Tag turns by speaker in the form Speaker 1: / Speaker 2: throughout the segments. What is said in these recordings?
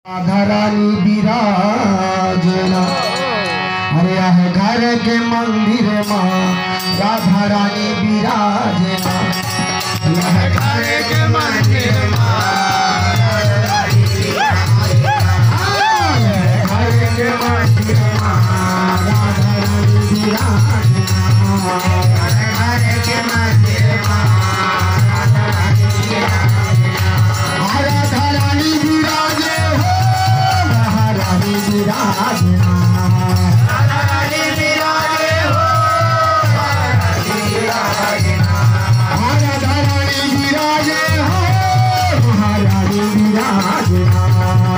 Speaker 1: राधा रानी विराजना। अरे यह घर के मंदिर माँ राधा रानी विराजना। यह घर के मंदिर माँ राधा रानी विराजना। घर के मंदिर माँ राधा रानी विराजना। घर के मंदिर माँ राधा रानी विराजना। राधा रानी विराजे हो महारानी विराजना। राधा रानी विराजे हो महारानी विराजना।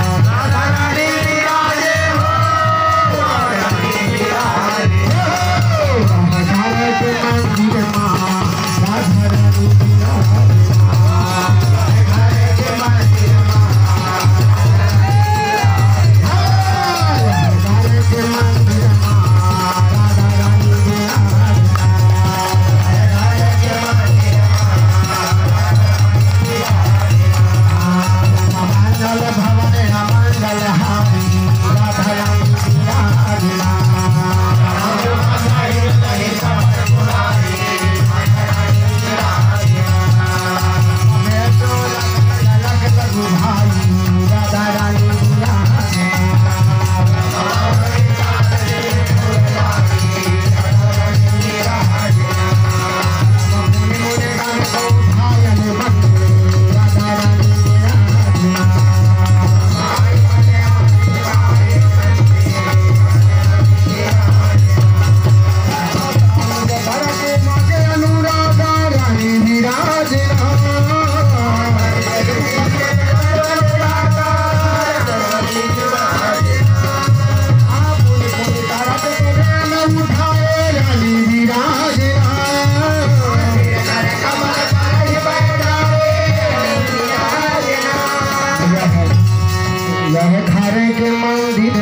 Speaker 1: राधा रानी विराजे हो महारानी विराजना। राधा रानी विराजे हो महारानी विराजना। घर के मंदिर माँ राधा रानी विराजना। घर के मंदिर माँ यह घर के मंदिर